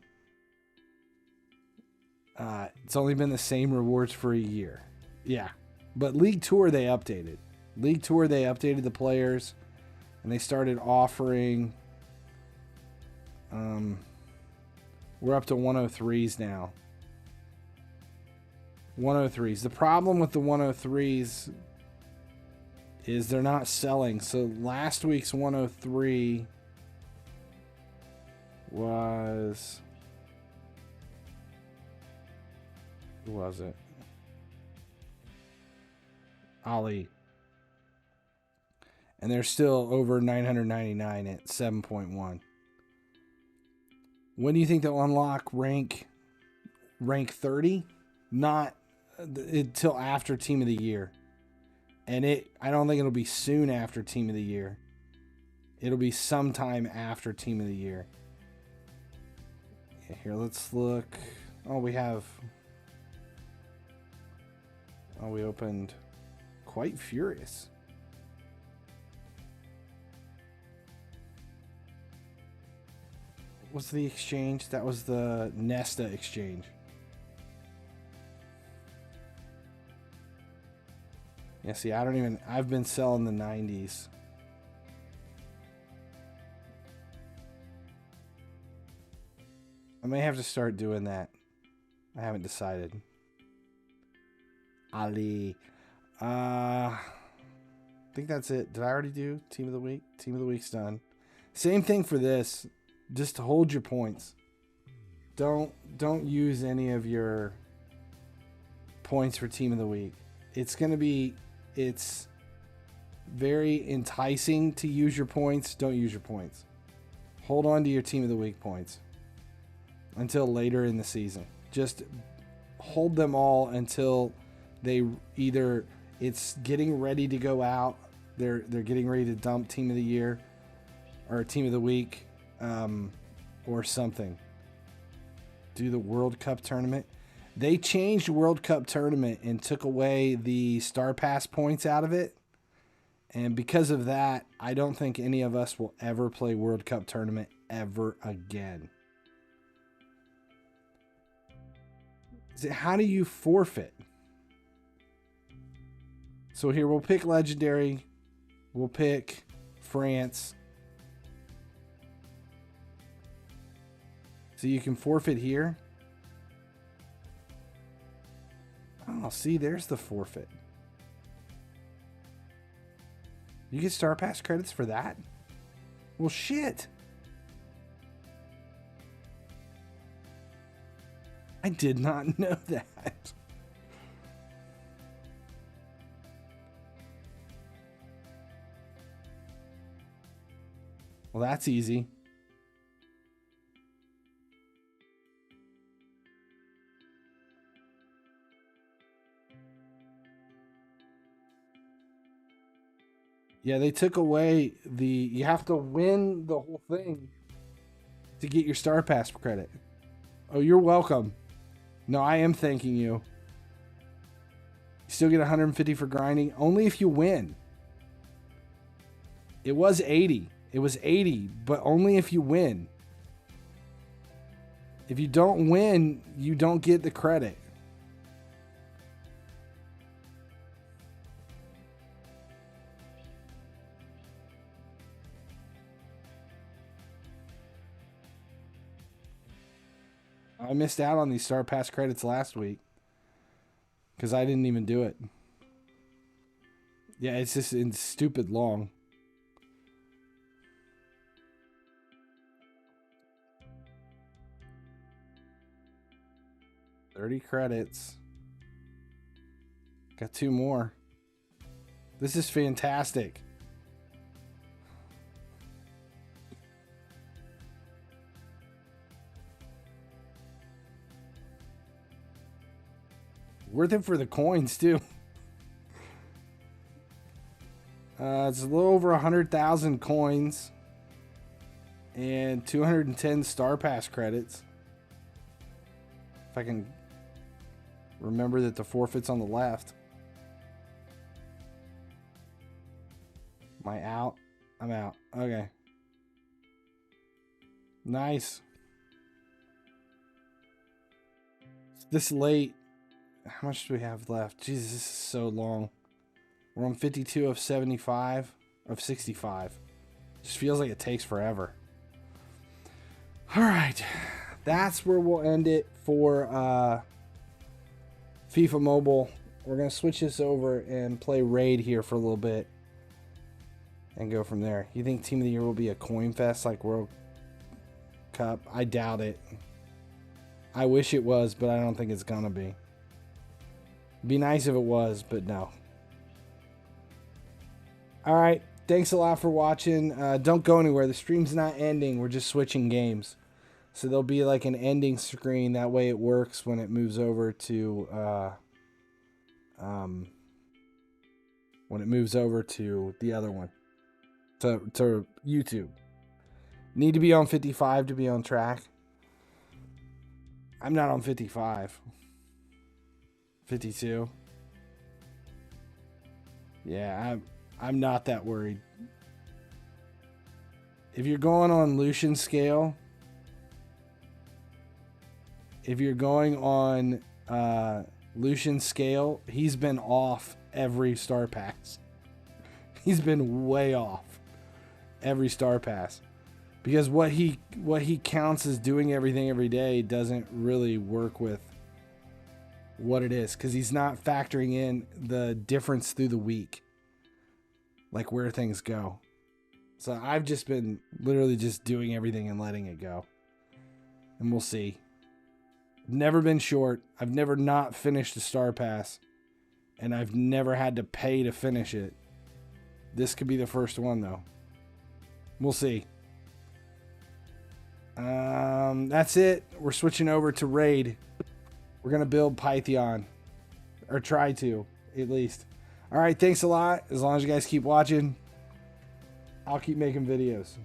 It's only been the same rewards for a year. Yeah. But League Tour they updated. League Tour they updated the players and they started offering we're up to 103s now. 103s. The problem with the 103s is they're not selling. So last week's 103 was... Who was it? Ali. And they're still over 999 at 7.1. When do you think they'll unlock rank 30? Not until after Team of the Year. And I don't think it'll be soon after Team of the Year. It'll be sometime after Team of the Year. Yeah, here, let's look. Oh, we opened Quite Furious. What's the exchange? That was the Nesta exchange. Yeah, see, I've been selling the 90s. I may have to start doing that. I haven't decided. Ali. I think that's it. Did I already do Team of the Week? Team of the Week's done. Same thing for this. Just hold your points. Don't use any of your points for team of the week. It's very enticing to use your points. Don't use your points. Hold on to your team of the week points until later in the season. Just hold them all until they either it's getting ready to go out, they're getting ready to dump team of the year or team of the week, or something. Do the World Cup tournament. They changed World Cup tournament and took away the Star Pass points out of it. And because of that, I don't think any of us will ever play World Cup tournament ever again. How do you forfeit? So here, we'll pick Legendary. We'll pick France. So you can forfeit here. Oh, see, there's the forfeit. You get Star Pass credits for that? Well, shit. I did not know that. Well, that's easy. Yeah, they took away you have to win the whole thing to get your Star Pass credit. Oh, you're welcome. No, I am thanking you. You still get 150 for grinding, only if you win. It was 80. It was 80, but only if you win. If you don't win, you don't get the credit. I missed out on these Star Pass credits last week because I didn't even do it. Yeah, it's just stupid long. $30 credits. Got 2 more. This is fantastic. Worth it for the coins, too. It's a little over 100,000 coins and 210 Star Pass credits. If I can remember that the forfeit's on the left. Am I out? I'm out. Okay. Nice. This late. How much do we have left? Jesus, this is so long. We're on 52 of 75 of 65. Just feels like it takes forever. All right. That's where we'll end it for FIFA Mobile. We're going to switch this over and play Raid here for a little bit and go from there. You think Team of the Year will be a coin fest like World Cup? I doubt it. I wish it was, but I don't think it's going to be. Be nice if it was, but no. All right. Thanks a lot for watching. Don't go anywhere. The stream's not ending. We're just switching games. So there'll be like an ending screen. That way it works when it moves over to the other one. To YouTube. Need to be on 55 to be on track. I'm not on 55. 52. Yeah, I'm not that worried. If you're going on Lucian scale, he's been off every Star Pass. He's been way off every Star Pass. Because what he counts as doing everything every day doesn't really work with what it is, because he's not factoring in the difference through the week, like where things go. So I've just been literally just doing everything and letting it go. And we'll see. Never been short. I've never not finished a Star Pass. And I've never had to pay to finish it. This could be the first one, though. We'll see. That's it. We're switching over to Raid. We're going to build Python. Or try to, at least. Alright, thanks a lot. As long as you guys keep watching, I'll keep making videos.